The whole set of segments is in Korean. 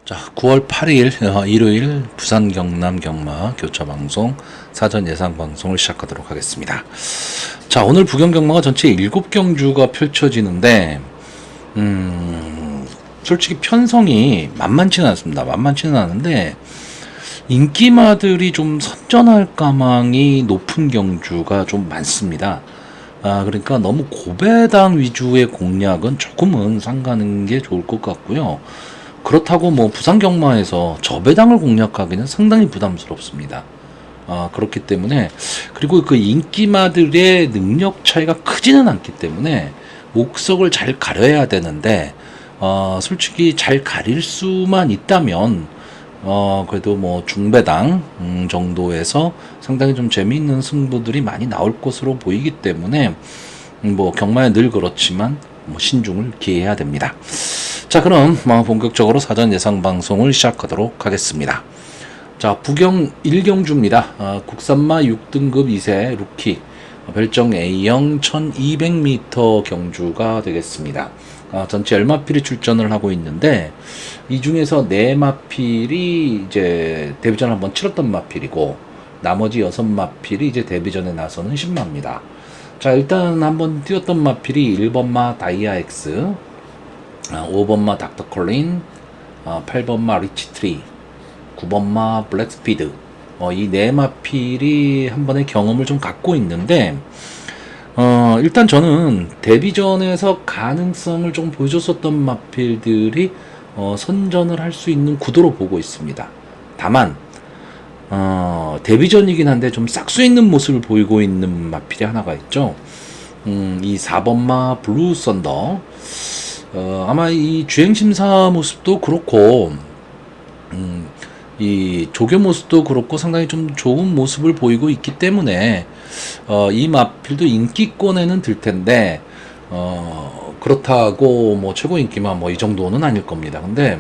자, 9월 8일 일요일 부산 경남 경마 교차 방송 사전 예상 방송을 시작하도록 하겠습니다. 자, 오늘 부경 경마가 전체 7경주가 펼쳐지는데 솔직히 편성이 만만치는 않습니다. 만만치는 않은데 인기마들이 좀 선전할 가망이 높은 경주가 좀 많습니다. 그러니까 너무 고배당 위주의 공략은 조금은 삼가는 게 좋을 것 같고요. 그렇다고 뭐 부산 경마에서 저배당을 공략하기는 상당히 부담스럽습니다. 그렇기 때문에, 그리고 그 인기마들의 능력 차이가 크지는 않기 때문에 옥석을 잘 가려야 되는데, 솔직히 잘 가릴 수만 있다면 그래도 뭐 중배당 정도에서 상당히 좀 재미있는 승부들이 많이 나올 것으로 보이기 때문에 뭐 경마에 늘 그렇지만 뭐 신중을 기해야 됩니다. 자, 그럼 본격적으로 사전 예상 방송을 시작하도록 하겠습니다. 자, 부경 1경주입니다. 국산마 6등급 2세 루키 별정 A형 1200m 경주가 되겠습니다. 전체 10마필이 출전을 하고 있는데 이 중에서 4마필이 이제 데뷔전 한번 치렀던 마필이고 나머지 6마필이 이제 데뷔전에 나서는 신마입니다. 자, 일단 한번 뛰었던 마필이 1번마 다이아엑스, 5번마 닥터컬린, 8번마 리치트리, 9번마 블랙스피드, 이 4마필이 한 번의 경험을 좀 갖고 있는데 일단 저는 데뷔전에서 가능성을 좀 보여줬었던 마필들이 선전을 할 수 있는 구도로 보고 있습니다. 다만 데뷔전이긴 한데 좀 싹수 있는 모습을 보이고 있는 마필이 하나가 있죠. 이 4번마 블루 썬더, 아마 이 주행심사 모습도 그렇고 이 조교 모습도 그렇고 상당히 좀 좋은 모습을 보이고 있기 때문에 이 마필도 인기권에는 들 텐데 그렇다고 뭐 최고 인기만 뭐 이 정도는 아닐 겁니다. 근데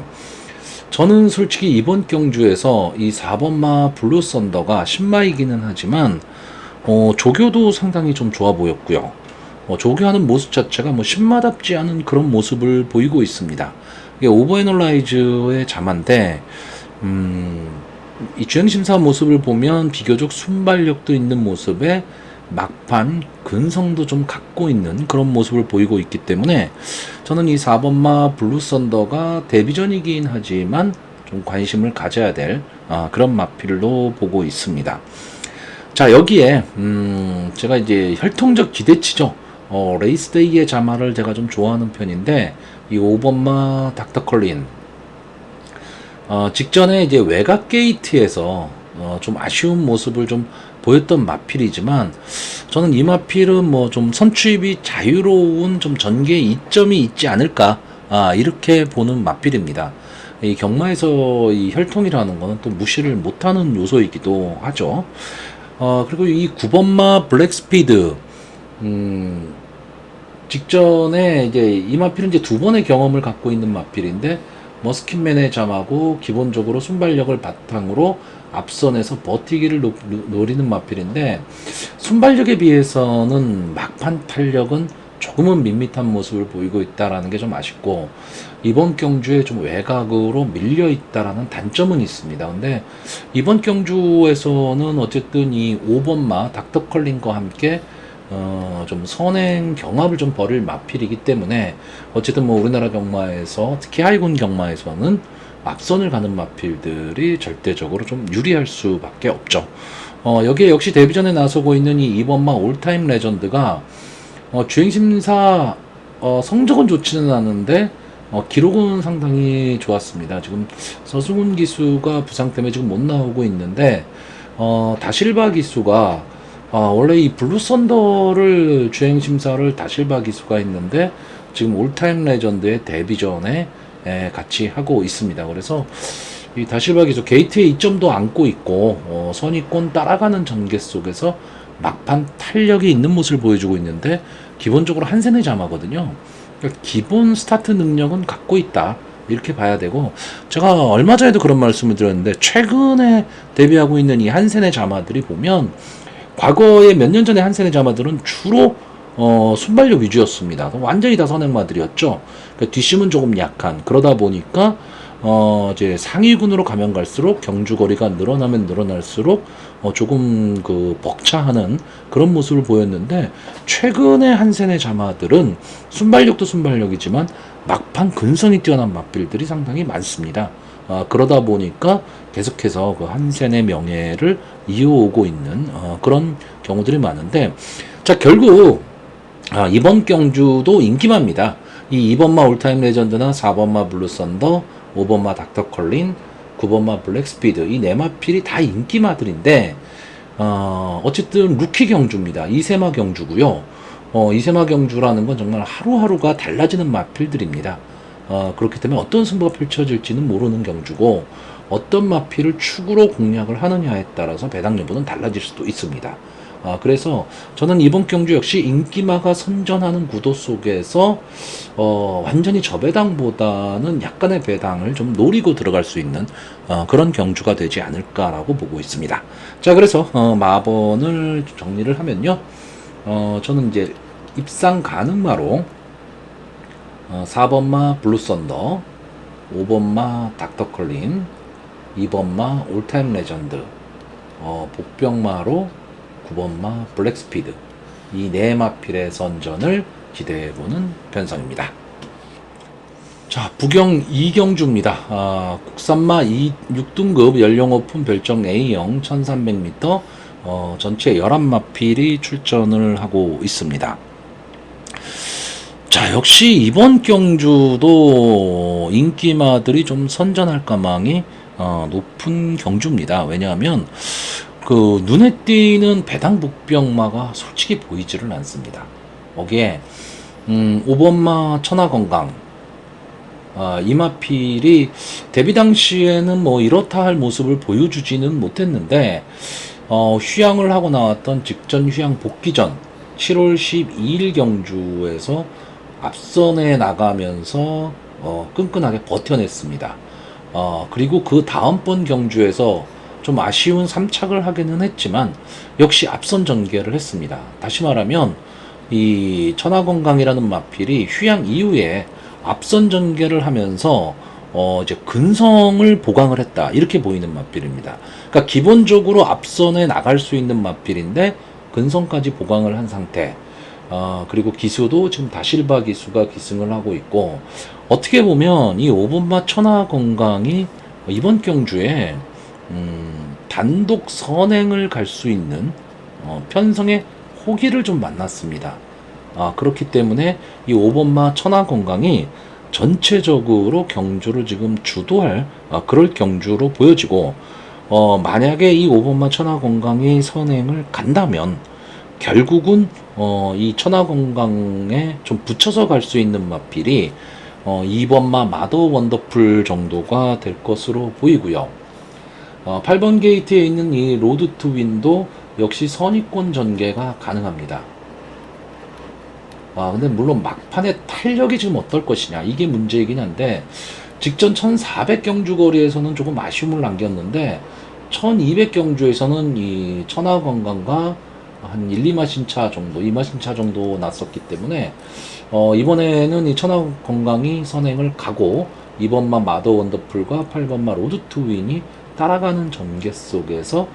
저는 솔직히 이번 경주에서 이 4번마 블루 썬더가 신마이기는 하지만 조교도 상당히 좀 좋아 보였고요. 조교하는 모습 자체가 뭐 신마답지 않은 그런 모습을 보이고 있습니다. 이게 오버애널라이즈의 자만데 이 주행심사 모습을 보면 비교적 순발력도 있는 모습에 막판 근성도 좀 갖고 있는 그런 모습을 보이고 있기 때문에 저는 이 4번마 블루 썬더가 데뷔전이긴 하지만 좀 관심을 가져야 될 그런 마필로 보고 있습니다. 자, 여기에 제가 이제 혈통적 기대치죠. 레이스데이의 자마를 제가 좀 좋아하는 편인데 이 5번마 닥터컬린, 직전에 이제 외곽 게이트에서 좀 아쉬운 모습을 좀 보였던 마필이지만 저는 이 마필은 뭐 좀 선취입이 자유로운 좀 전개 이점이 있지 않을까, 이렇게 보는 마필입니다. 이 경마에서 이 혈통이라는 거는 또 무시를 못하는 요소이기도 하죠. 그리고 이 9번마 블랙스피드, 직전에 이제 이 마필은 이제 2번의 경험을 갖고 있는 마필인데 머스킷맨의 잠하고 기본적으로 순발력을 바탕으로 앞선에서 버티기를 노리는 마필인데 순발력에 비해서는 막판 탄력은 조금은 밋밋한 모습을 보이고 있다라는 게 좀 아쉽고 이번 경주에 좀 외곽으로 밀려 있다라는 단점은 있습니다. 근데 이번 경주에서는 어쨌든 이 5번마 닥터컬린과 함께 좀 선행 경합을 좀 벌일 마필이기 때문에 어쨌든 뭐 우리나라 경마에서 특히 하이군 경마에서는 앞선을 가는 마필들이 절대적으로 좀 유리할 수밖에 없죠. 여기에 역시 데뷔전에 나서고 있는 이 2번마 올타임 레전드가 주행심사 성적은 좋지는 않은데 기록은 상당히 좋았습니다. 지금 서승훈 기수가 부상 때문에 지금 못 나오고 있는데 다실바 기수가 원래 이 블루 썬더를 주행심사를 다실바 기수가 있는데 지금 올타임 레전드의 데뷔전에 같이 하고 있습니다. 그래서 이 다실바 기수 게이트에 이점도 안고 있고 선의권 따라가는 전개 속에서 막판 탄력이 있는 모습을 보여주고 있는데 기본적으로 한센의 자마거든요. 그러니까 기본 스타트 능력은 갖고 있다, 이렇게 봐야 되고, 제가 얼마 전에도 그런 말씀을 드렸는데 최근에 데뷔하고 있는 이 한센의 자마들이 보면 과거에 몇 년 전에 한센의 자마들은 주로 순발력 위주였습니다. 완전히 다 선행마들이었죠. 그러니까 뒷심은 조금 약한, 그러다 보니까 이제 상위군으로 가면 갈수록 경주 거리가 늘어나면 늘어날수록 조금 그 벅차하는 그런 모습을 보였는데, 최근에 한센의 자마들은 순발력도 순발력이지만 막판 근성이 뛰어난 맞빌들이 상당히 많습니다. 그러다 보니까 계속해서 그 한센의 명예를 이어오고 있는 그런 경우들이 많은데, 자, 결국 이번 경주도 인기마입니다. 이 2번마 올타임 레전드나 4번마 블루썬더, 5번마 닥터 컬린, 9번마 블랙스피드, 이 네 마필이 다 인기마들인데, 어쨌든 루키 경주입니다. 이세마 경주고요. 이세마 경주라는 건 정말 하루하루가 달라지는 마필들입니다. 그렇기 때문에 어떤 승부가 펼쳐질지는 모르는 경주고, 어떤 마필을 축으로 공략을 하느냐에 따라서 배당 여부는 달라질 수도 있습니다. 그래서 저는 이번 경주 역시 인기마가 선전하는 구도 속에서 완전히 저배당보다는 약간의 배당을 좀 노리고 들어갈 수 있는 그런 경주가 되지 않을까라고 보고 있습니다. 자, 그래서 마번을 정리를 하면요, 저는 이제 입상 가능마로 4번마 블루썬더, 5번마 닥터 컬린, 2번마 올타임 레전드, 복병마로 9번마 블랙스피드, 이 네 마필의 선전을 기대해보는 편성입니다. 자, 부경 2경주입니다. 국산마 6등급 연령 오픈 별정 A형 1300m, 전체 11마필이 출전을 하고 있습니다. 자, 역시 이번 경주도 인기마들이 좀 선전할 가망이 높은 경주입니다. 왜냐하면 그 눈에 띄는 배당 복병마가 솔직히 보이지를 않습니다. 거기에 5번마 천하건강, 이 마필이 데뷔 당시에는 뭐 이렇다 할 모습을 보여주지는 못했는데, 휴양을 하고 나왔던 직전 휴양 복귀 전 7월 12일 경주에서 앞선에 나가면서 끈끈하게 버텨냈습니다. 그리고 그 다음번 경주에서 좀 아쉬운 3착을 하기는 했지만 역시 앞선 전개를 했습니다. 다시 말하면 이 천하건강이라는 마필이 휴양 이후에 앞선 전개를 하면서 이제 근성을 보강을 했다, 이렇게 보이는 마필입니다. 그러니까 기본적으로 앞선에 나갈 수 있는 마필인데 근성까지 보강을 한 상태. 그리고 기수도 지금 다실바 기수가 기승을 하고 있고, 어떻게 보면 이 5번마 천하건강이 이번 경주에 단독 선행을 갈 수 있는 편성의 호기를 좀 만났습니다. 그렇기 때문에 이 5번마 천하건강이 전체적으로 경주를 지금 주도할 그럴 경주로 보여지고, 만약에 이 5번마 천하건강이 선행을 간다면 결국은 이 천하건강에 좀 붙여서 갈 수 있는 마필이 2번마 마더 원더풀 정도가 될 것으로 보이고요. 8번 게이트에 있는 이 로드 투 윈도 역시 선입권 전개가 가능합니다. 근데 물론 막판에 탄력이 지금 어떨 것이냐, 이게 문제이긴 한데, 직전 1400 경주 거리에서는 조금 아쉬움을 남겼는데 1200 경주에서는 이 천하건강과 한 1, 2마신차 정도, 2마신차 정도 났었기 때문에 이번에는 이 천하건강이 선행을 가고 2번마 마더 원더풀과 8번마 로드 투 윈이 따라가는 전개 속에서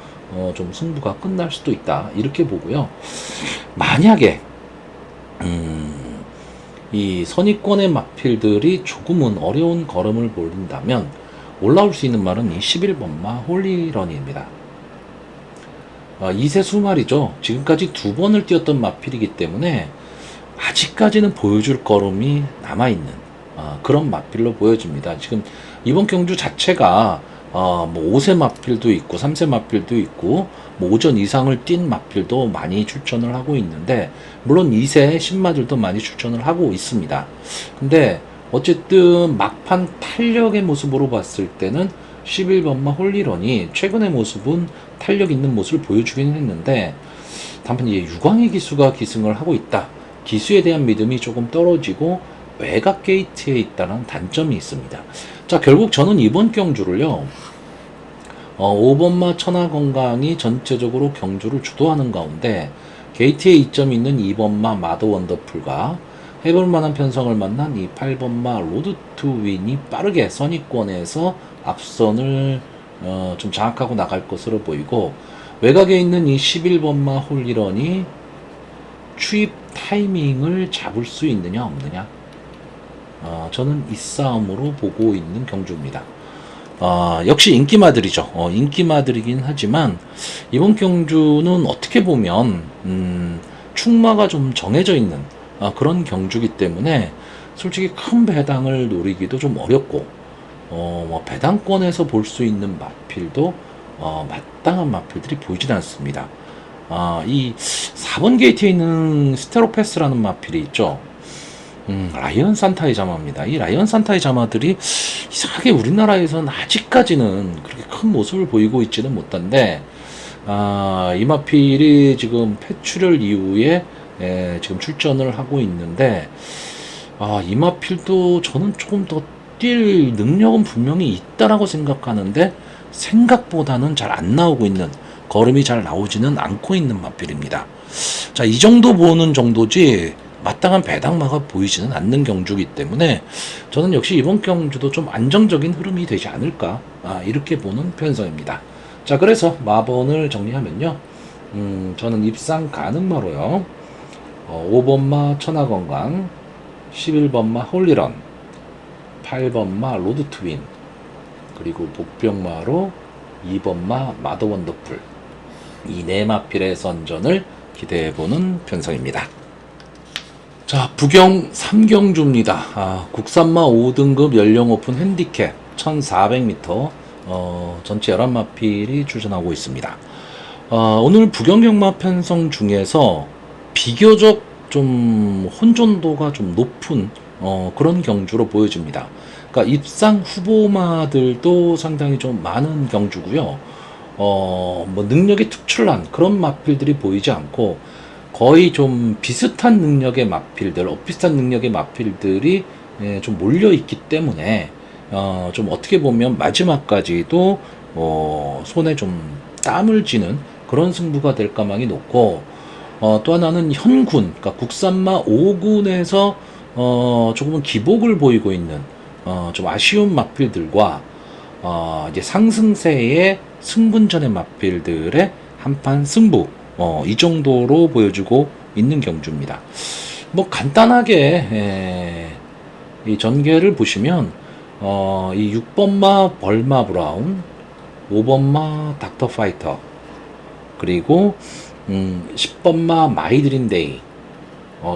좀 승부가 끝날 수도 있다, 이렇게 보고요. 만약에 이 선입권의 마필들이 조금은 어려운 걸음을 보인다면 올라올 수 있는 말은 이 11번마 홀리런입니다. 2세 수말이죠. 지금까지 2번을 뛰었던 마필이기 때문에 아직까지는 보여줄 걸음이 남아있는 그런 마필로 보여집니다. 지금 이번 경주 자체가 뭐 5세 마필도 있고 3세 마필도 있고 뭐 오전 이상을 뛴 마필도 많이 출전을 하고 있는데, 물론 2세 신마들도 많이 출전을 하고 있습니다. 근데 어쨌든 막판 탄력의 모습으로 봤을 때는 11번마 홀리런이 최근의 모습은 탄력 있는 모습을 보여주기는 했는데, 다만 이제 유광희 기수가 기승을 하고 있다, 기수에 대한 믿음이 조금 떨어지고 외곽 게이트에 있다는 단점이 있습니다. 자, 결국 저는 이번 경주를요, 5번마 천하건강이 전체적으로 경주를 주도하는 가운데 게이트에 이점이 있는 2번마 마더 원더풀과 해볼 만한 편성을 만난 이 8번마 로드 투 윈이 빠르게 선입권에서 앞선을 좀 장악하고 나갈 것으로 보이고, 외곽에 있는 이 11번마 홀리런이 추입 타이밍을 잡을 수 있느냐 없느냐, 저는 이 싸움으로 보고 있는 경주입니다. 역시 인기마들이죠. 인기마들이긴 하지만 이번 경주는 어떻게 보면 충마가 좀 정해져 있는 그런 경주기 때문에 솔직히 큰 배당을 노리기도 좀 어렵고, 뭐 배당권에서 볼 수 있는 마필도 마땅한 마필들이 보이진 않습니다. 이 4번 게이트에 있는 스테로패스라는 마필이 있죠. 라이언 산타의 자마입니다. 이 라이언 산타의 자마들이 이상하게 우리나라에서는 아직까지는 그렇게 큰 모습을 보이고 있지는 못한데, 이 마필이 지금 폐출혈 이후에 지금 출전을 하고 있는데, 이 마필도 저는 조금 더 뛸 능력은 분명히 있다라고 생각하는데 생각보다는 잘 안 나오고 있는, 걸음이 잘 나오지는 않고 있는 마필입니다. 자, 이 정도 보는 정도지 마땅한 배당마가 보이지는 않는 경주이기 때문에 저는 역시 이번 경주도 좀 안정적인 흐름이 되지 않을까, 이렇게 보는 편성입니다. 자, 그래서 마번을 정리하면요, 저는 입상 가능마로요, 5번마 천하건강, 11번마 홀리런, 8번마 로드 트윈, 그리고 복병마로 2번마 마더 원더풀, 이 네 마필의 선전을 기대해보는 편성입니다. 자, 부경 3경주입니다. 국산마 5등급 연령 오픈 핸디캡 1400m, 전체 11마필이 출전하고 있습니다. 오늘 부경경마 편성 중에서 비교적 좀 혼존도가 좀 높은 그런 경주로 보여집니다. 그러니까 입상 후보마들도 상당히 좀 많은 경주고요. 뭐 능력이 특출난 그런 마필들이 보이지 않고 거의 좀 비슷한 능력의 마필들, 비슷한 능력의 마필들이 좀 몰려 있기 때문에 좀 어떻게 보면 마지막까지도 손에 좀 땀을 쥐는 그런 승부가 될 가망이 높고, 또 하나는 현군, 그러니까 국산마 5군에서 조금은 기복을 보이고 있는 좀 아쉬운 마필들과 이제 상승세의 승분전의 마필들의 한판 승부, 이 정도로 보여주고 있는 경주입니다. 뭐 간단하게 이 전개를 보시면 이 6번마 벌마 브라운, 5번마 닥터 파이터, 그리고 10번마 마이드림 데이,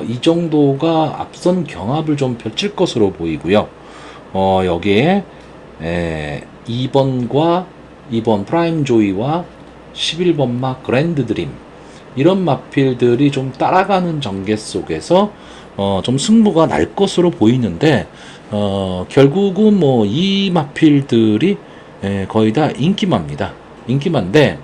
이 정도가 앞선 경합을 좀 펼칠 것으로 보이고요. 여기에 2번과 2번 프라임 조이와 11번마 그랜드 드림, 이런 마필들이 좀 따라가는 전개 속에서 좀 승부가 날 것으로 보이는데, 결국은 뭐 이 마필들이 거의 다 인기마입니다. 인기마인데,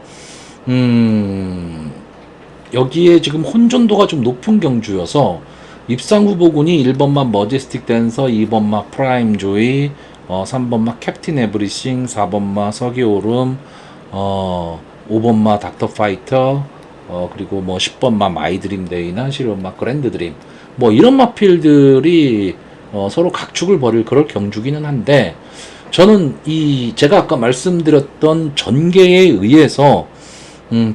여기에 지금 혼존도가 좀 높은 경주여서 입상 후보군이 1번마 머제스틱 댄서, 2번마 프라임 조이, 3번마 캡틴 에브리싱, 4번마 서기오름, 5번마 닥터 파이터, 그리고 뭐 10번마 마이드림 데이나 11번마 그랜드 드림, 뭐 이런 마필들이 서로 각축을 벌일 그럴 경주기는 한데, 저는 제가 아까 말씀드렸던 전개에 의해서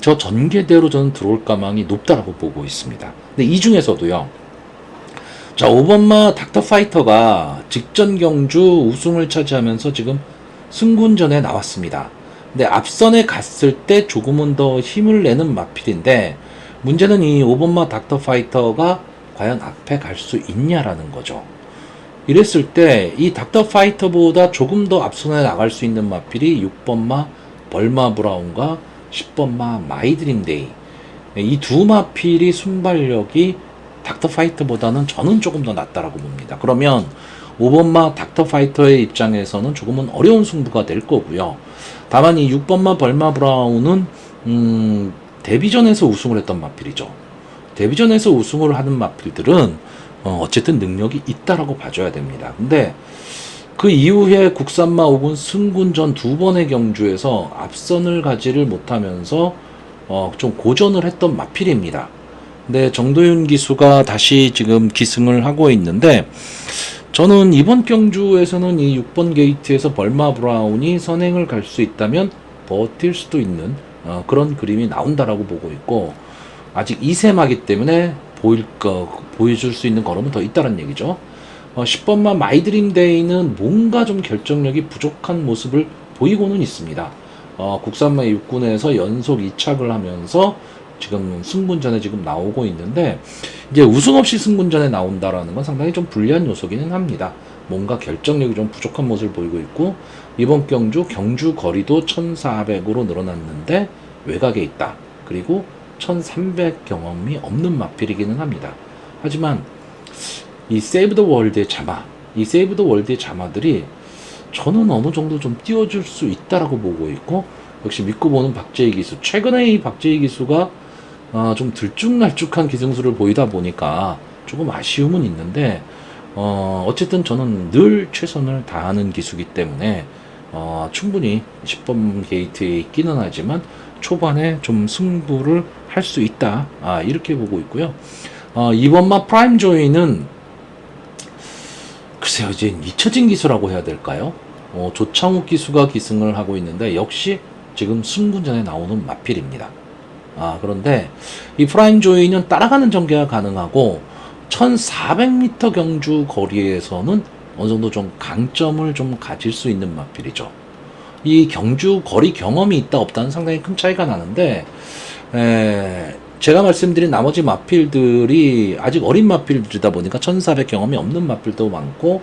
저 전개대로 저는 들어올 가망이 높다라고 보고 있습니다. 근데 이 중에서도요, 자, 5번마 닥터 파이터가 직전 경주 우승을 차지하면서 지금 승군전에 나왔습니다. 근데 앞선에 갔을 때 조금은 더 힘을 내는 마필인데, 문제는 이 5번마 닥터 파이터가 과연 앞에 갈 수 있냐라는 거죠. 이랬을 때 이 닥터 파이터보다 조금 더 앞선에 나갈 수 있는 마필이 6번마 벌마 브라운과 10번마 마이드림 데이, 이 두 마필이 순발력이 닥터 파이터보다는 저는 조금 더 낫다라고 봅니다. 그러면 5번마 닥터 파이터의 입장에서는 조금은 어려운 승부가 될 거고요. 다만 이 6번마 벌마 브라운은 데뷔전에서 우승을 했던 마필이죠. 데뷔전에서 우승을 하는 마필들은 어쨌든 능력이 있다라고 봐줘야 됩니다. 근데 그 이후에 국산마 5군 승군전 두 번의 경주에서 앞선을 가지를 못하면서 좀 고전을 했던 마필입니다. 네, 정도윤 기수가 다시 지금 기승을 하고 있는데, 저는 이번 경주에서는 이 6번 게이트에서 벌마 브라운이 선행을 갈 수 있다면 버틸 수도 있는 그런 그림이 나온다라고 보고 있고, 아직 2세마기 때문에 보여줄 수 있는 걸음은 더 있다는 얘기죠. 10번마 마이드림 데이는 뭔가 좀 결정력이 부족한 모습을 보이고는 있습니다. 국산마 육군에서 연속 2착을 하면서 지금 승분전에 지금 나오고 있는데, 이제 우승 없이 승분전에 나온다라는 건 상당히 좀 불리한 요소기는 합니다. 뭔가 결정력이 좀 부족한 모습을 보이고 있고, 이번 경주 거리도 1400으로 늘어났는데 외곽에 있다. 그리고 1300 경험이 없는 마필이기는 합니다. 하지만 이 세이브 더 월드의 자마, 이 세이브 더 월드의 자마들이 저는 어느 정도 좀 띄워줄 수 있다라고 보고 있고, 역시 믿고 보는 박재희 기수, 최근에 이 박재희 기수가 좀 들쭉날쭉한 기승수를 보이다 보니까 조금 아쉬움은 있는데, 어쨌든 저는 늘 최선을 다하는 기수기 때문에 충분히 10번 게이트에 있기는 하지만 초반에 좀 승부를 할 수 있다, 이렇게 보고 있고요. 2번마 프라임 조이는 글쎄요, 이제 잊혀진 기수라고 해야 될까요? 조창욱 기수가 기승을 하고 있는데 역시 지금 승분전에 나오는 마필입니다. 그런데 이 프라임 조이는 따라가는 전개가 가능하고 1400m 경주 거리에서는 어느 정도 좀 강점을 좀 가질 수 있는 마필이죠. 이 경주 거리 경험이 있다 없다는 상당히 큰 차이가 나는데, 제가 말씀드린 나머지 마필들이 아직 어린 마필들이다 보니까 1400 경험이 없는 마필도 많고,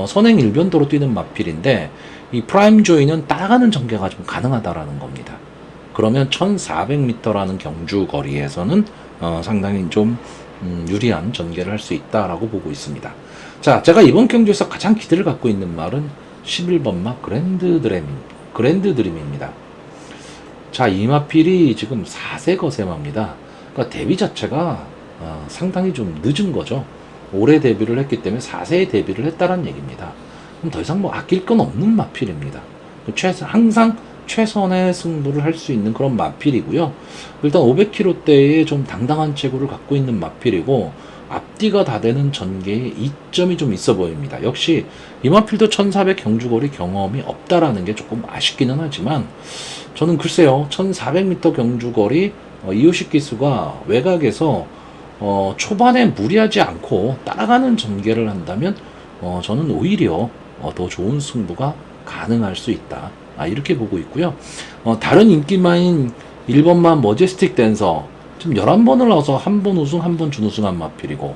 선행 일변도로 뛰는 마필인데, 이 프라임 조이는 따라가는 전개가 좀 가능하다라는 겁니다. 그러면 1400m라는 경주 거리에서는 상당히 좀 유리한 전개를 할 수 있다라고 보고 있습니다. 자, 제가 이번 경주에서 가장 기대를 갖고 있는 말은 11번마 그랜드 드림입니다. 자, 이 마필이 지금 4세 거세마입니다. 그러니까 데뷔 자체가 상당히 좀 늦은 거죠. 올해 데뷔를 했기 때문에 4세에 데뷔를 했다는 얘기입니다. 그럼 더 이상 뭐 아낄 건 없는 마필입니다. 항상 최선의 승부를 할 수 있는 그런 마필이고요. 일단 500km대에 좀 당당한 체구를 갖고 있는 마필이고, 앞뒤가 다 되는 전개에 이점이 좀 있어 보입니다. 역시 이 마필도 1400 경주거리 경험이 없다라는 게 조금 아쉽기는 하지만, 저는 글쎄요, 1400m 경주거리 이호식 기수가 외곽에서 초반에 무리하지 않고 따라가는 전개를 한다면 저는 오히려 더 좋은 승부가 가능할 수 있다, 이렇게 보고 있고요. 다른 인기마인 1번만 머제스틱 댄서 지금 11번을 나와서 한 번 우승, 한 번 준우승한 마필이고,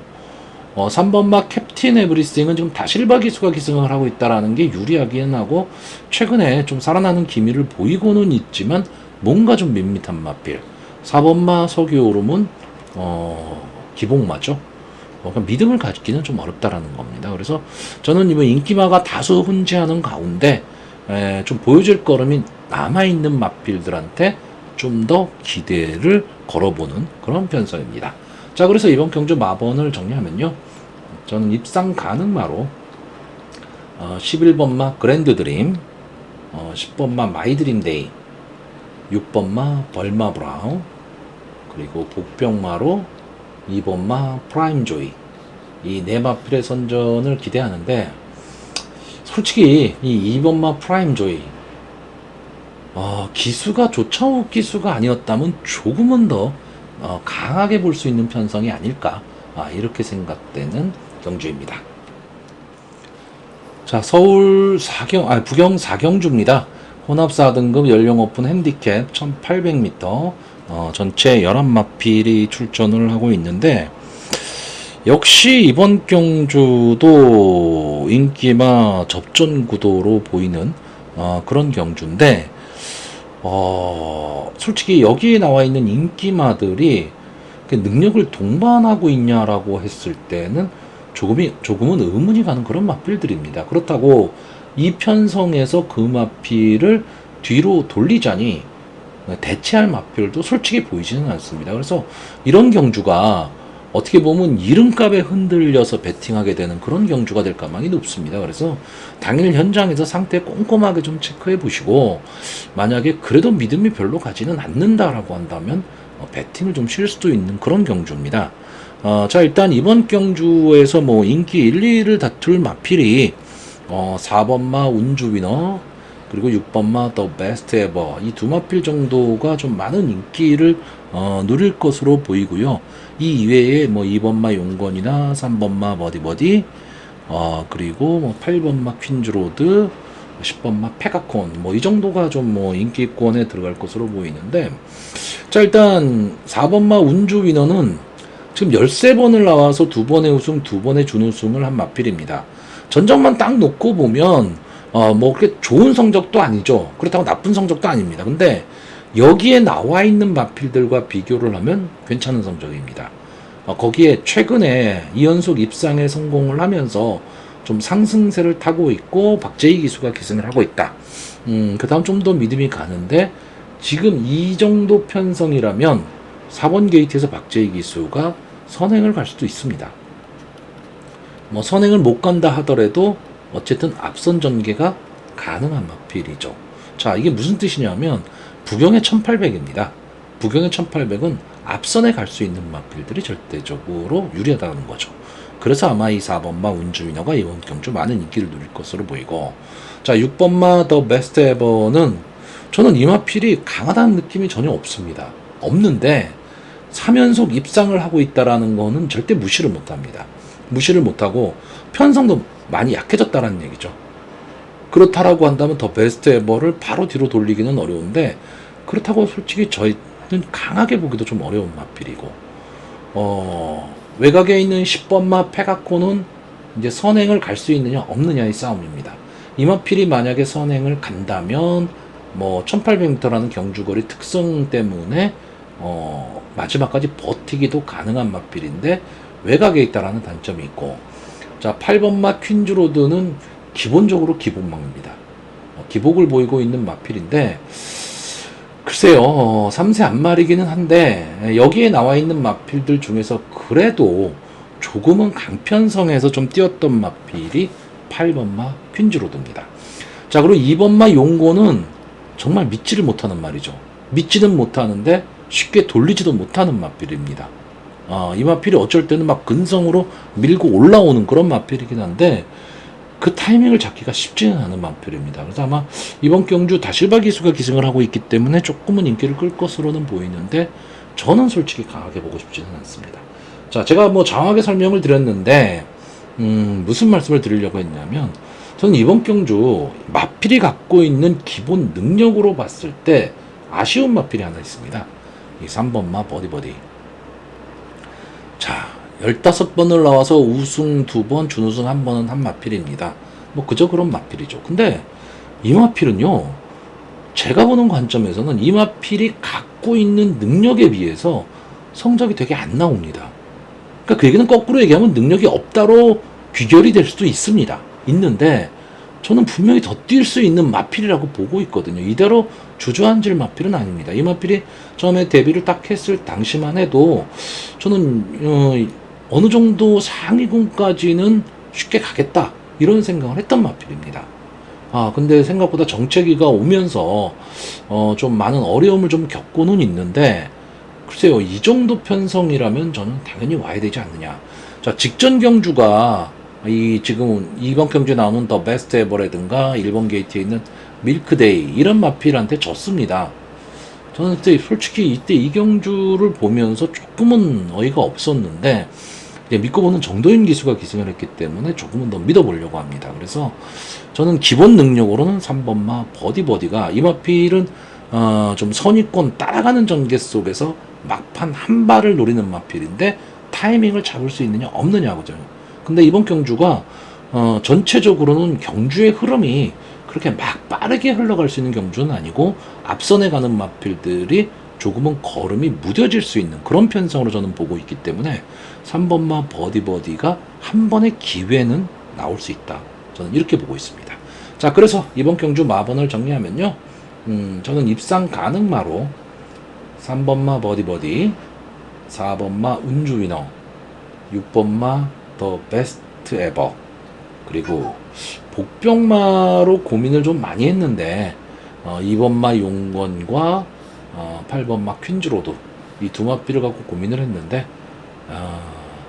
3번마 캡틴 에브리싱은 지금 다실바 기수가 기승을 하고 있다라는 게 유리하기는 하고, 최근에 좀 살아나는 기미를 보이고는 있지만 뭔가 좀 밋밋한 마필. 4번마 서기오름은 기복마죠. 그러니까 믿음을 갖기는 좀 어렵다라는 겁니다. 그래서 저는 이번 인기마가 다수 혼재하는 가운데 좀 보여줄 걸음이 남아있는 마필들한테 좀 더 기대를 걸어보는 그런 편성입니다. 자, 그래서 이번 경주 마번을 정리하면요, 저는 입상 가능마로 11번마 그랜드 드림, 10번마 마이드림 데이, 6번마 벌마 브라운, 그리고 복병마로 2번마 프라임 조이, 이 네 마필의 선전을 기대하는데, 솔직히 이 2번마 프라임 조이 기수가 조창욱 기수가 아니었다면 조금은 더 강하게 볼 수 있는 편성이 아닐까, 이렇게 생각되는 경주입니다. 자, 부경 4경주입니다. 혼합 4등급 연령 오픈 핸디캡 1800m, 전체 11마필이 출전을 하고 있는데, 역시 이번 경주도 인기마 접전 구도로 보이는 그런 경주인데, 솔직히 여기에 나와 있는 인기마들이 능력을 동반하고 있냐라고 했을 때는 조금은 의문이 가는 그런 마필들입니다. 그렇다고 이 편성에서 그 마필을 뒤로 돌리자니 대체할 마필도 솔직히 보이지는 않습니다. 그래서 이런 경주가 어떻게 보면 이름값에 흔들려서 베팅하게 되는 그런 경주가 될 가망이 높습니다. 그래서 당일 현장에서 상태 꼼꼼하게 좀 체크해 보시고, 만약에 그래도 믿음이 별로 가지는 않는다라고 한다면 배팅을 좀 쉴 수도 있는 그런 경주입니다. 자, 일단 이번 경주에서 뭐 인기 1, 2를 다툴 마필이 4번마 운주 위너, 그리고 6번마 더 베스트 에버, 이 두 마필 정도가 좀 많은 인기를 누릴 것으로 보이고요. 이 이외에 뭐 2번마 용건이나 3번마 버디버디, 그리고 뭐 8번마 퀸즈로드, 10번마 페가콘, 뭐 이 정도가 좀 뭐 인기권에 들어갈 것으로 보이는데, 자, 일단 4번마 운주 위너는 지금 13번을 나와서 2번의 우승, 2번의 준우승을 한 마필입니다. 전적만 딱 놓고 보면 뭐 그렇게 좋은 성적도 아니죠. 그렇다고 나쁜 성적도 아닙니다. 근데 여기에 나와 있는 마필들과 비교를 하면 괜찮은 성적입니다. 거기에 최근에 2연속 입상에 성공을 하면서 좀 상승세를 타고 있고 박재희 기수가 기승을 하고 있다. 그 다음 좀 더 믿음이 가는데, 지금 이 정도 편성이라면 4번 게이트에서 박재희 기수가 선행을 갈 수도 있습니다. 뭐 선행을 못 간다 하더라도 어쨌든 앞선 전개가 가능한 마필이죠. 자, 이게 무슨 뜻이냐면 부경의 1800입니다. 부경의 1800은 앞선에 갈 수 있는 마필들이 절대적으로 유리하다는 거죠. 그래서 아마 이 4번마 운주위너가 이번 경주 많은 인기를 누릴 것으로 보이고, 자, 6번마 더 베스트 에버는 저는 이 마필이 강하다는 느낌이 전혀 없습니다. 없는데 3연속 입상을 하고 있다라는 거는 절대 무시를 못합니다. 무시를 못하고 편성도 많이 약해졌다라는 얘기죠. 그렇다라고 한다면 더 베스트 에버를 바로 뒤로 돌리기는 어려운데, 그렇다고 솔직히 저희는 강하게 보기도 좀 어려운 마필이고, 외곽에 있는 10번마 페가코는 이제 선행을 갈 수 있느냐 없느냐의 싸움입니다. 이 마필이 만약에 선행을 간다면 뭐 1800m라는 경주거리 특성 때문에 마지막까지 버티기도 가능한 마필인데 외곽에 있다라는 단점이 있고, 자, 8번마 퀸즈로드는 기본적으로 기복망입니다. 기복을 보이고 있는 마필인데, 글쎄요, 3세 안말이기는 한데 여기에 나와 있는 마필들 중에서 그래도 조금은 강편성에서 좀 뛰었던 마필이 8번마 퀸즈로드입니다. 자, 그리고 2번마 용고는 정말 믿지를 못하는 말이죠. 믿지는 못하는데 쉽게 돌리지도 못하는 마필입니다. 이 마필이 어쩔 때는 막 근성으로 밀고 올라오는 그런 마필이긴 한데 그 타이밍을 잡기가 쉽지는 않은 마필입니다. 그래서 아마 이번 경주 다실바 기수가 기승을 하고 있기 때문에 조금은 인기를 끌 것으로는 보이는데, 저는 솔직히 강하게 보고 싶지는 않습니다. 자, 제가 뭐 장하게 설명을 드렸는데 무슨 말씀을 드리려고 했냐면, 저는 이번 경주 마필이 갖고 있는 기본 능력으로 봤을 때 아쉬운 마필이 하나 있습니다. 이 3번마 버디버디. 자, 15번을 나와서 우승 2번, 준우승 1번은 한 마필입니다. 뭐 그저 그런 마필이죠. 근데 이 마필은요, 제가 보는 관점에서는 이 마필이 갖고 있는 능력에 비해서 성적이 되게 안 나옵니다. 그러니까 그 얘기는 거꾸로 얘기하면 능력이 없다로 귀결이 될 수도 있습니다. 있는데 저는 분명히 더 뛸 수 있는 마필이라고 보고 있거든요. 이대로 주저앉을 마필은 아닙니다. 이 마필이 처음에 데뷔를 딱 했을 당시만 해도 저는 어느 정도 상위군까지는 쉽게 가겠다 이런 생각을 했던 마필입니다. 근데 생각보다 정체기가 오면서 좀 많은 어려움을 좀 겪고는 있는데, 글쎄요, 이 정도 편성이라면 저는 당연히 와야 되지 않느냐. 자, 직전 경주가 지금 이번 경주에 나오는 더 베스트 에버라든가 일본 게이트에 있는 밀크데이 이런 마필한테 졌습니다. 저는 그때 솔직히 이때 이 경주를 보면서 조금은 어이가 없었는데, 믿고 보는 정도윤 기수가 기승을 했기 때문에 조금은 더 믿어보려고 합니다. 그래서 저는 기본 능력으로는 3번마 버디버디가, 이 마필은 좀 선위권 따라가는 전개 속에서 막판 한 발을 노리는 마필인데 타이밍을 잡을 수 있느냐 없느냐거든요. 근데 이번 경주가 전체적으로는 경주의 흐름이 그렇게 막 빠르게 흘러갈 수 있는 경주는 아니고 앞선에 가는 마필들이 조금은 걸음이 무뎌질 수 있는 그런 편성으로 저는 보고 있기 때문에 3번마 버디버디가 한 번의 기회는 나올 수 있다. 저는 이렇게 보고 있습니다. 자, 그래서 이번 경주 마번을 정리하면요, 저는 입상 가능마로 3번마 버디버디, 4번마 운주위너, 6번마 더 베스트 에버, 그리고 복병마로 고민을 좀 많이 했는데 2번마 용건과 8번마 퀸즈로드, 이 두 마필을 갖고 고민을 했는데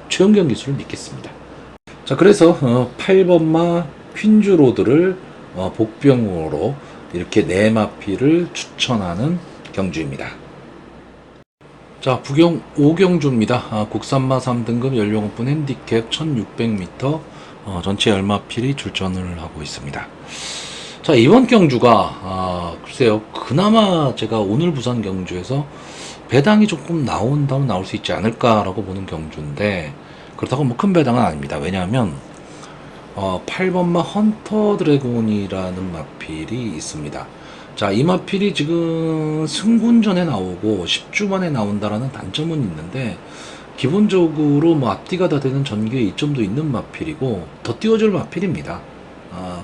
최은경 기수를 믿겠습니다. 자, 그래서 8번마 퀸즈로드를 복병으로 이렇게 네 마필을 추천하는 경주입니다. 자, 부경 5경주입니다. 국산마 3등급 연료오픈 핸디캡 1600m 전체 10마필이 출전을 하고 있습니다. 자, 이번 경주가 글쎄요, 그나마 제가 오늘 부산 경주에서 배당이 조금 나온다면 나올 수 있지 않을까라고 보는 경주인데, 그렇다고 뭐 큰 배당은 아닙니다. 왜냐하면 8번마 헌터 드래곤이라는 마필이 있습니다. 자, 이 마필이 지금 승군전에 나오고 10주 만에 나온다라는 단점은 있는데, 기본적으로 뭐 앞뒤가 다 되는 전개에 이점도 있는 마필이고 더 띄워줄 마필입니다.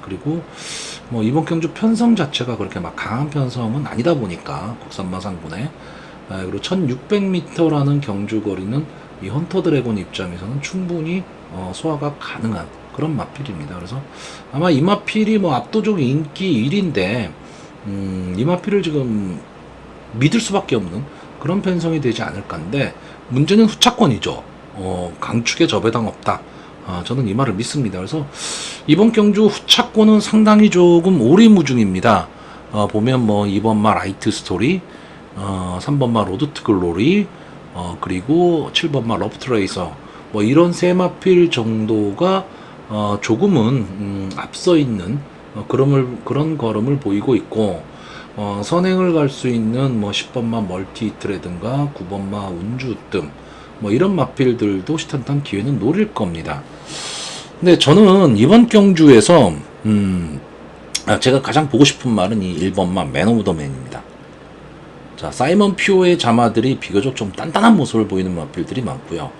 그리고 뭐 이번 경주 편성 자체가 그렇게 막 강한 편성은 아니다 보니까 국산마 상군에 그리고 1600m라는 경주 거리는 이 헌터 드래곤 입장에서는 충분히 소화가 가능한 그런 마필입니다. 그래서 아마 이 마필이 뭐 압도적 인기 1인데 이 마필을 지금 믿을 수밖에 없는 그런 편성이 되지 않을까인데, 문제는 후차권이죠. 강축에 저배당 없다. 저는 이 말을 믿습니다. 그래서 이번 경주 후차권은 상당히 조금 오리무중입니다. 보면 뭐 2번마 라이트 스토리, 3번마 로드 투 글로리, 그리고 7번마 러프 트레이서, 뭐 이런 세 마필 정도가 조금은 앞서 있는 그런 걸음을 보이고 있고, 선행을 갈 수 있는 뭐 10번마 멀티히트라든가 9번마 운주뜸, 뭐 이런 마필들도 시탄탄 기회는 노릴 겁니다. 근데 저는 이번 경주에서 제가 가장 보고 싶은 말은 이 1번마 맨 오브 더 맨입니다. 자, 사이먼 퓨어의 자마들이 비교적 좀 단단한 모습을 보이는 마필들이 많고요.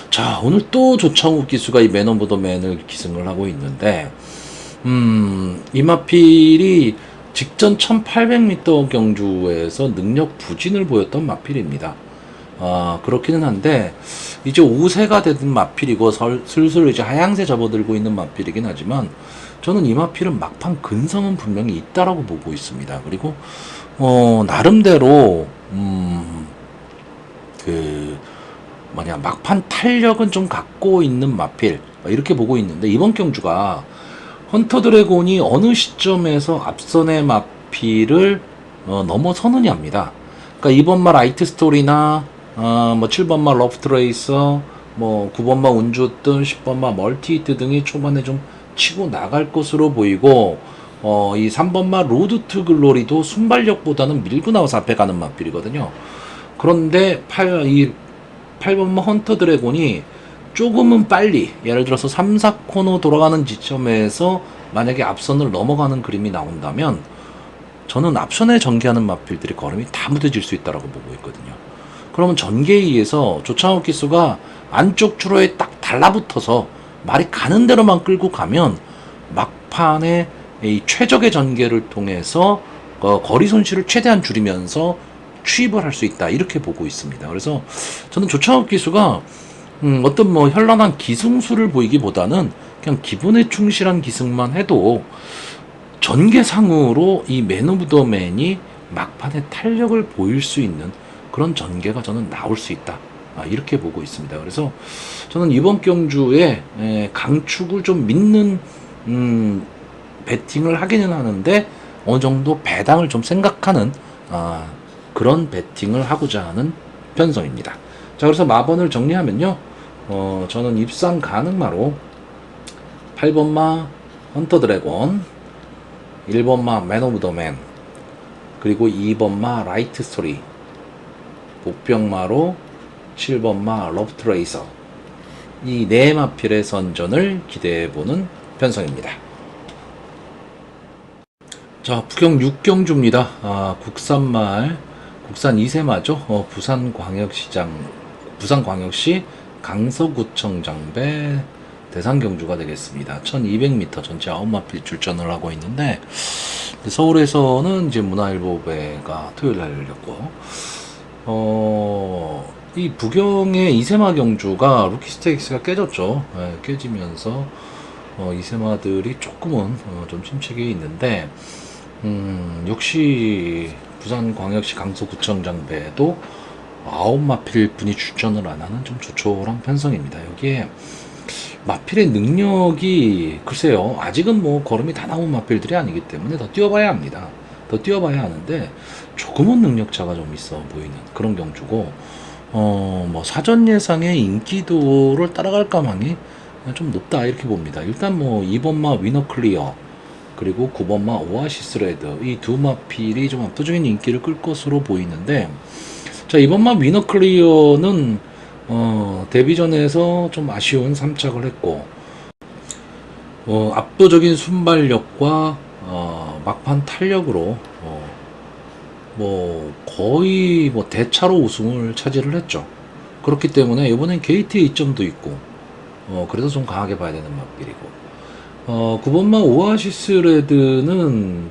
자, 오늘 또 조창욱 기수가 이 맨 오브 더 맨을 기승을 하고 있는데, 이 마필이 직전 1800m 경주에서 능력 부진을 보였던 마필입니다. 그렇기는 한데 이제 5세가 된 마필이고 슬슬 이제 하향세 접어들고 있는 마필이긴 하지만, 저는 이 마필은 막판 근성은 분명히 있다라고 보고 있습니다. 그리고 나름대로 막판 탄력은 좀 갖고 있는 마필, 이렇게 보고 있는데, 이번 경주가 헌터 드래곤이 어느 시점에서 앞선의 마필을 넘어서느냐입니다. 그러니까 2번마 라이트 스토리나 뭐 7번마 러프 트레이서, 뭐 9번마 운주등, 10번마 멀티히트 등이 초반에 좀 치고 나갈 것으로 보이고, 이 3번마 로드 투 글로리도 순발력보다는 밀고 나와서 앞에 가는 마필이거든요. 그런데 8번마 헌터 드래곤이 조금은 빨리, 예를 들어서 3, 4코너 돌아가는 지점에서 만약에 앞선을 넘어가는 그림이 나온다면, 저는 앞선에 전개하는 마필들이 걸음이 다 무뎌질 수 있다고 보고 있거든요. 그러면 전개에 의해서 조창욱 기수가 안쪽 추로에 딱 달라붙어서 말이 가는 대로만 끌고 가면 막판에 이 최적의 전개를 통해서 거리 손실을 최대한 줄이면서 추입을 할 수 있다, 이렇게 보고 있습니다. 그래서 저는 조창욱 기수가 어떤 뭐 현란한 기승수를 보이기보다는 그냥 기본에 충실한 기승만 해도 전개상으로 이 맨 오브 더 맨이 막판에 탄력을 보일 수 있는 그런 전개가 저는 나올 수 있다, 이렇게 보고 있습니다. 그래서 저는 이번 경주에 강축을 좀 믿는 배팅을 하기는 하는데, 어느 정도 배당을 좀 생각하는 그런 배팅을 하고자 하는 편성입니다. 자, 그래서 마번을 정리하면요, 저는 입상 가능마로 8번마 헌터 드래곤, 1번마 맨 오브 더 맨, 그리고 2번마 라이트 스토리, 복병마로 7번마 러프 트레이서, 이 네 마필의 선전을 기대해보는 편성입니다. 자, 부경 6경주입니다. 국산 2세마죠. 부산광역시 강서구청장배 대상경주가 되겠습니다. 1200m 전체 9마필 출전을 하고 있는데, 서울에서는 이제 문화일보배가 토요일날 열렸고, 이 부경의 이세마 경주가 루키 스테이크스가 깨졌죠. 깨지면서 이세마들이 조금은 좀 침체기에 있는데, 역시 부산광역시 강서구청장 배도 아홉 마필 분이 출전을 안 하는 좀 조촐한 편성입니다. 여기에 마필의 능력이 글쎄요, 아직은 뭐 걸음이 다 나온 마필들이 아니기 때문에 더 뛰어봐야 합니다. 더 뛰어봐야 하는데 조금은 능력차가 좀 있어 보이는 그런 경주고, 뭐 사전 예상의 인기도를 따라갈 가망이 좀 높다 이렇게 봅니다. 일단 뭐 2번마 위너 클리어, 그리고 9번마 오아시스 레드, 이 두 마필이 좀 압도적인 인기를 끌 것으로 보이는데, 자, 이번마 위너 클리어는 데뷔전에서 좀 아쉬운 3착을 했고, 압도적인 순발력과 막판 탄력으로 뭐 거의 뭐 대차로 우승을 차지를 했죠. 그렇기 때문에 이번엔 게이트의 이점도 있고, 그래서 좀 강하게 봐야 되는 맛빌이고, 9번마 오아시스 레드는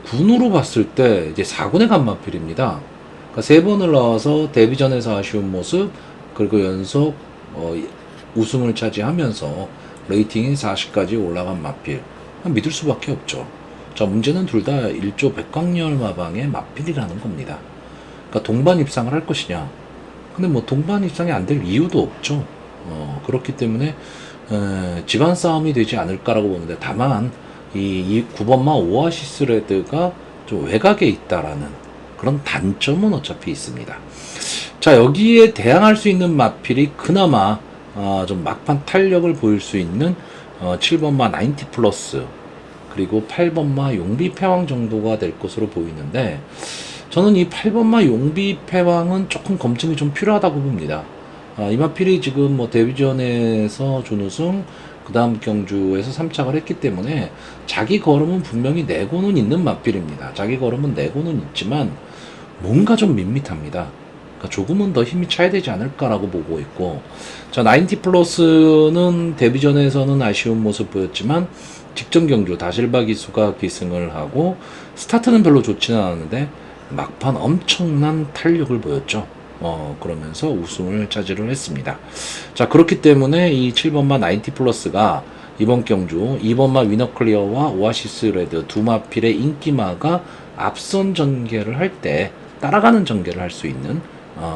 군으로 봤을 때 이제 4군에 간 맛빌입니다. 그러니까 3번을 나와서 데뷔전에서 아쉬운 모습, 그리고 연속 우승을 차지하면서 레이팅이 40까지 올라간 맛빌, 믿을 수밖에 없죠. 자, 문제는 둘 다 1조 백광열 마방의 맛빌이라는 겁니다. 그러니까 동반 입상을 할 것이냐. 근데 뭐 동반 입상이 안 될 이유도 없죠. 그렇기 때문에 집안 싸움이 되지 않을까라고 보는데, 다만 이 9번마 오아시스 레드가 좀 외곽에 있다라는 그런 단점은 어차피 있습니다. 자, 여기에 대항할 수 있는 마필이 그나마 좀 막판 탄력을 보일 수 있는 7번마 90 플러스, 그리고 8번마 용비 패왕 정도가 될 것으로 보이는데, 저는 이 8번마 용비 패왕은 조금 검증이 좀 필요하다고 봅니다. 이 마필이 지금 뭐 데뷔전에서 준우승, 그 다음 경주에서 3착을 했기 때문에 자기 걸음은 분명히 내고는 있는 마필입니다. 자기 걸음은 내고는 있지만 뭔가 좀 밋밋합니다. 그러니까 조금은 더 힘이 차야 되지 않을까라고 보고 있고, 자, 90 플러스는 데뷔전에서는 아쉬운 모습 보였지만 직전 경주 다실바 기수가 기승을 하고 스타트는 별로 좋지는 않았는데 막판 엄청난 탄력을 보였죠. 그러면서 우승을 차지를 했습니다. 자, 그렇기 때문에 이 7번마 90 플러스가 이번 경주 2번마 위너클리어와 오아시스 레드 두 마필의 인기마가 앞선 전개를 할 때 따라가는 전개를 할 수 있는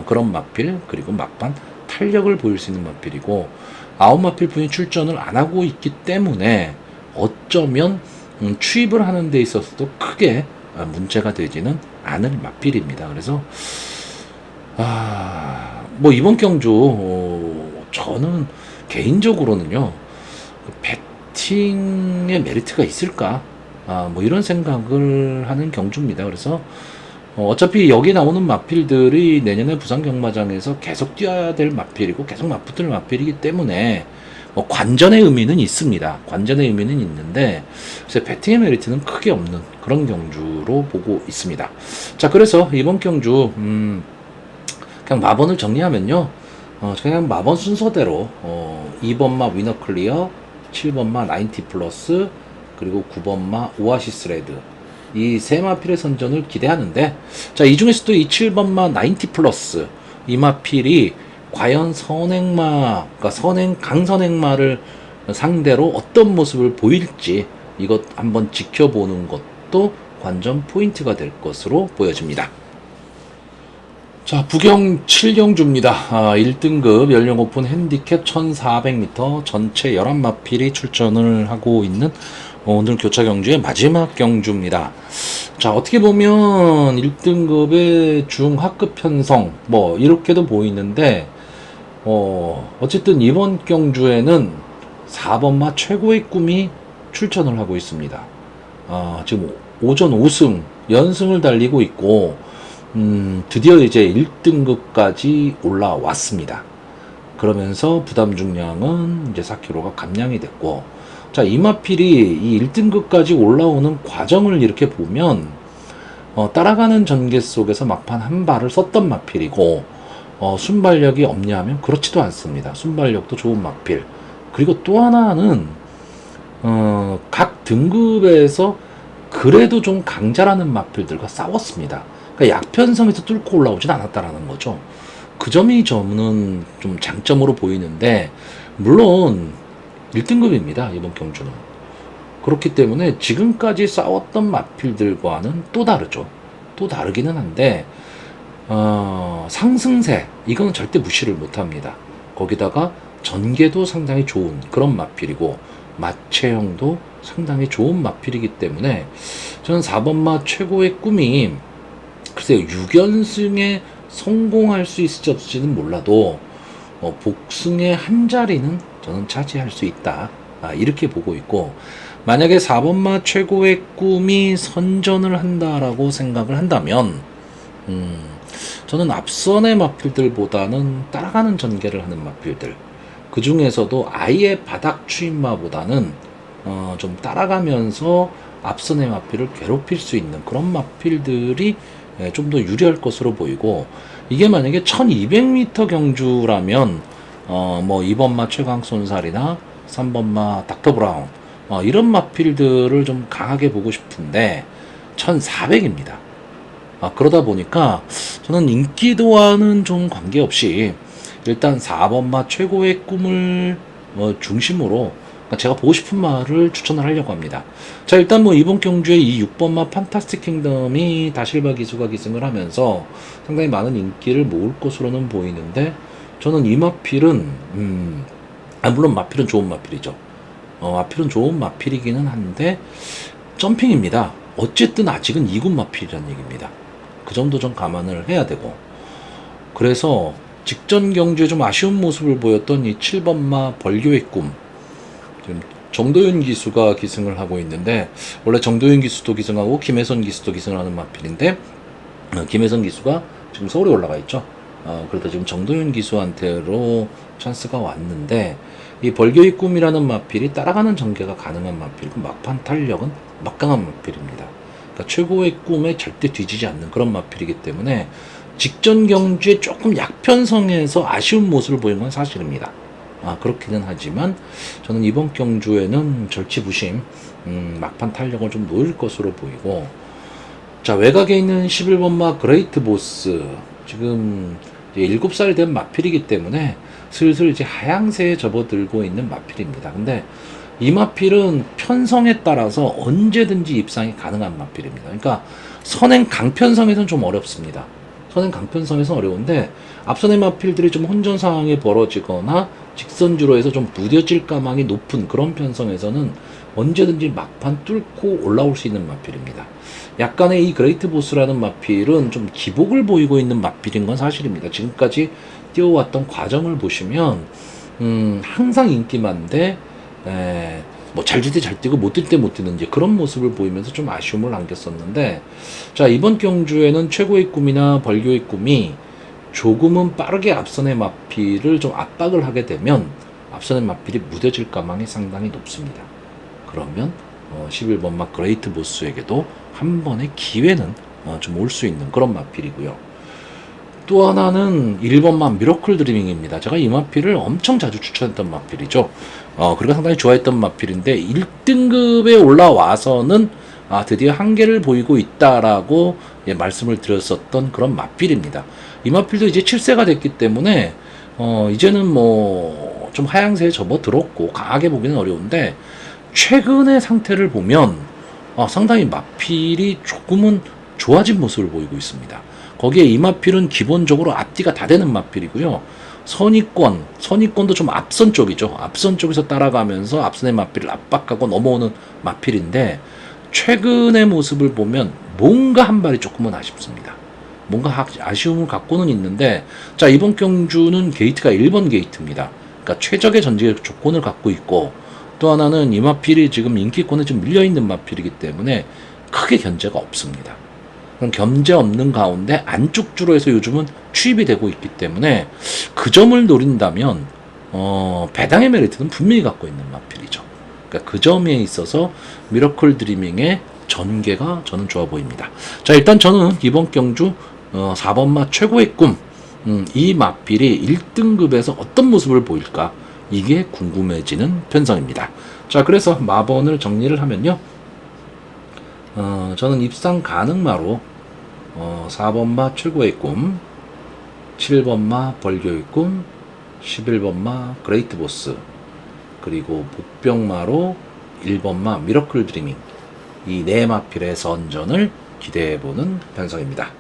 그런 마필, 그리고 막판 탄력을 보일 수 있는 마필이고, 아홉 마필 분이 출전을 안 하고 있기 때문에 어쩌면 추입을 하는 데 있어서도 크게 문제가 되지는 않을 마필입니다. 그래서 뭐 이번 경주 저는 개인적으로는요, 배팅의 메리트가 있을까, 뭐 이런 생각을 하는 경주입니다. 그래서 어차피 여기 나오는 마필들이 내년에 부산 경마장에서 계속 뛰어야 될 마필이고 계속 맞붙을 마필이기 때문에 뭐 관전의 의미는 있습니다. 관전의 의미는 있는데 그래서 배팅의 메리트는 크게 없는 그런 경주로 보고 있습니다. 자, 그래서 이번 경주 그냥 마번을 정리하면요, 그냥 마번 순서대로 2번마 위너 클리어, 7번마 90 플러스, 그리고 9번마 오아시스 레드, 이 세 마필의 선전을 기대하는데, 자, 이 중에서도 이 7번마 90 플러스, 이 마필이 과연 선행마, 그러니까 강선행마를 상대로 어떤 모습을 보일지 이것 한번 지켜보는 것도 관전 포인트가 될 것으로 보여집니다. 자, 부경 7경주입니다. 1등급 연령 오픈 핸디캡 1400m 전체 11마필이 출전을 하고 있는 오늘 교차 경주의 마지막 경주입니다. 자, 어떻게 보면 1등급의 중하급 편성 뭐 이렇게도 보이는데, 어쨌든 이번 경주에는 4번마 최고의 꿈이 출전을 하고 있습니다. 지금 오전 5승 연승을 달리고 있고, 드디어 이제 1등급까지 올라왔습니다. 그러면서 부담 중량은 이제 4kg가 감량이 됐고, 자, 이마필이 이 1등급까지 올라오는 과정을 이렇게 보면 따라가는 전개 속에서 막판 한 발을 썼던 마필이고, 순발력이 없냐 하면 그렇지도 않습니다. 순발력도 좋은 마필. 그리고 또 하나는 각 등급에서 그래도 좀 강자라는 마필들과 싸웠습니다. 그러니까 약편성에서 뚫고 올라오진 않았다라는 거죠. 그 점이 저는 좀 장점으로 보이는데, 물론 1등급입니다, 이번 경주는. 그렇기 때문에 지금까지 싸웠던 마필들과는 또 다르죠. 또 다르기는 한데, 상승세 이거는 절대 무시를 못합니다. 거기다가 전개도 상당히 좋은 그런 마필이고 마체형도 상당히 좋은 마필이기 때문에 저는 4번마 최고의 꿈이 글쎄요 6연승에 성공할 수 있을지 없을지는 몰라도 복승의 한 자리는 저는 차지할 수 있다. 이렇게 보고 있고 만약에 4번마 최고의 꿈이 선전을 한다라고 생각을 한다면 저는 앞선의 마필들보다는 따라가는 전개를 하는 마필들 그 중에서도 아예 바닥 추임마보다는 좀 따라가면서 앞선의 마필을 괴롭힐 수 있는 그런 마필들이 좀 더 유리할 것으로 보이고 이게 만약에 1200m 경주라면 뭐 2번마 최강손살이나 3번마 닥터 브라운 이런 마필들을 좀 강하게 보고 싶은데 1400입니다. 그러다 보니까 저는 인기도와는 좀 관계없이 일단 4번마 최고의 꿈을 중심으로 제가 보고 싶은 마를 추천을 하려고 합니다. 자, 일단 뭐 이번 경주에 이 6번마 판타스틱 킹덤이 다실바 기수가 기승을 하면서 상당히 많은 인기를 모을 것으로는 보이는데 저는 이 마필은 물론 마필은 좋은 마필이죠. 마필은 좋은 마필이기는 한데 점핑입니다. 어쨌든 아직은 2군 마필이라는 얘기입니다. 그 점도 좀 감안을 해야 되고 그래서 직전 경주에 좀 아쉬운 모습을 보였던 이 7번마 벌교의 꿈 지금 정도윤 기수가 기승을 하고 있는데 원래 정도윤 기수도 기승하고 김혜선 기수도 기승을 하는 마필인데 김혜선 기수가 지금 서울에 올라가 있죠. 그러다 지금 정도윤 기수한테로 찬스가 왔는데 이 벌교의 꿈이라는 마필이 따라가는 전개가 가능한 마필이고 막판 탄력은 막강한 마필입니다. 그러니까 최고의 꿈에 절대 뒤지지 않는 그런 마필이기 때문에 직전 경주에 조금 약편성에서 아쉬운 모습을 보인 건 사실입니다. 그렇기는 하지만 저는 이번 경주에는 절치부심 막판 탄력을 좀 놓을 것으로 보이고 자 외곽에 있는 11번마 그레이트 보스 지금 이제 7살 된 마필이기 때문에 슬슬 이제 하향세에 접어들고 있는 마필입니다. 근데 이 마필은 편성에 따라서 언제든지 입상이 가능한 마필입니다. 그러니까 선행 강편성에서는 좀 어렵습니다. 선행 강편성에서는 어려운데 앞선의 마필들이 좀 혼전 상황이 벌어지거나 직선주로 해서 좀 무뎌질 가망이 높은 그런 편성에서는 언제든지 막판 뚫고 올라올 수 있는 마필입니다. 약간의 이 그레이트 보스라는 마필은 좀 기복을 보이고 있는 마필인 건 사실입니다. 지금까지 뛰어왔던 과정을 보시면 항상 인기만데 뭐 잘 뛸 때 잘 뛰고 못 뛸 때 못 뛰는 이제 그런 모습을 보이면서 좀 아쉬움을 남겼었는데 자 이번 경주에는 최고의 꿈이나 벌교의 꿈이 조금은 빠르게 앞선의 마필을 좀 압박을 하게 되면 앞선의 마필이 무뎌질 가망이 상당히 높습니다. 그러면 11번마 그레이트 보스에게도 한 번의 기회는 좀 올 수 있는 그런 마필이고요. 또 하나는 1번마 미러클 드리밍입니다. 제가 이 마필을 엄청 자주 추천했던 마필이죠. 그리고 상당히 좋아했던 마필인데 1등급에 올라와서는 드디어 한계를 보이고 있다라고 말씀을 드렸었던 그런 마필입니다. 이 마필도 이제 7세가 됐기 때문에 이제는 뭐 좀 하향세에 접어들었고 강하게 보기는 어려운데 최근의 상태를 보면 상당히 마필이 조금은 좋아진 모습을 보이고 있습니다. 거기에 이 마필은 기본적으로 앞뒤가 다 되는 마필이고요. 선의권도 좀 앞선 쪽이죠. 앞선 쪽에서 따라가면서 앞선의 마필을 압박하고 넘어오는 마필인데 최근의 모습을 보면 뭔가 한 발이 조금은 아쉽습니다. 뭔가 아쉬움을 갖고는 있는데 자 이번 경주는 게이트가 1번 게이트입니다. 그러니까 최적의 전제 조건을 갖고 있고 또 하나는 이 마필이 지금 인기권에 좀 밀려있는 마필이기 때문에 크게 견제가 없습니다. 그럼 견제 없는 가운데 안쪽 주로 해서 요즘은 추입이 되고 있기 때문에 그 점을 노린다면 배당의 메리트는 분명히 갖고 있는 마필이죠. 그러니까 그 점에 있어서 미러클 드리밍의 전개가 저는 좋아 보입니다. 자 일단 저는 이번 경주 4번마 최고의 꿈 이 마필이 1등급에서 어떤 모습을 보일까 이게 궁금해지는 편성입니다. 자 그래서 마번을 정리를 하면요 저는 입상 가능마로 4번마 최고의 꿈 7번마 벌교의 꿈 11번마 그레이트 보스 그리고 복병마로 1번마 미러클 드리밍 이 네 마필의 선전을 기대해보는 편성입니다.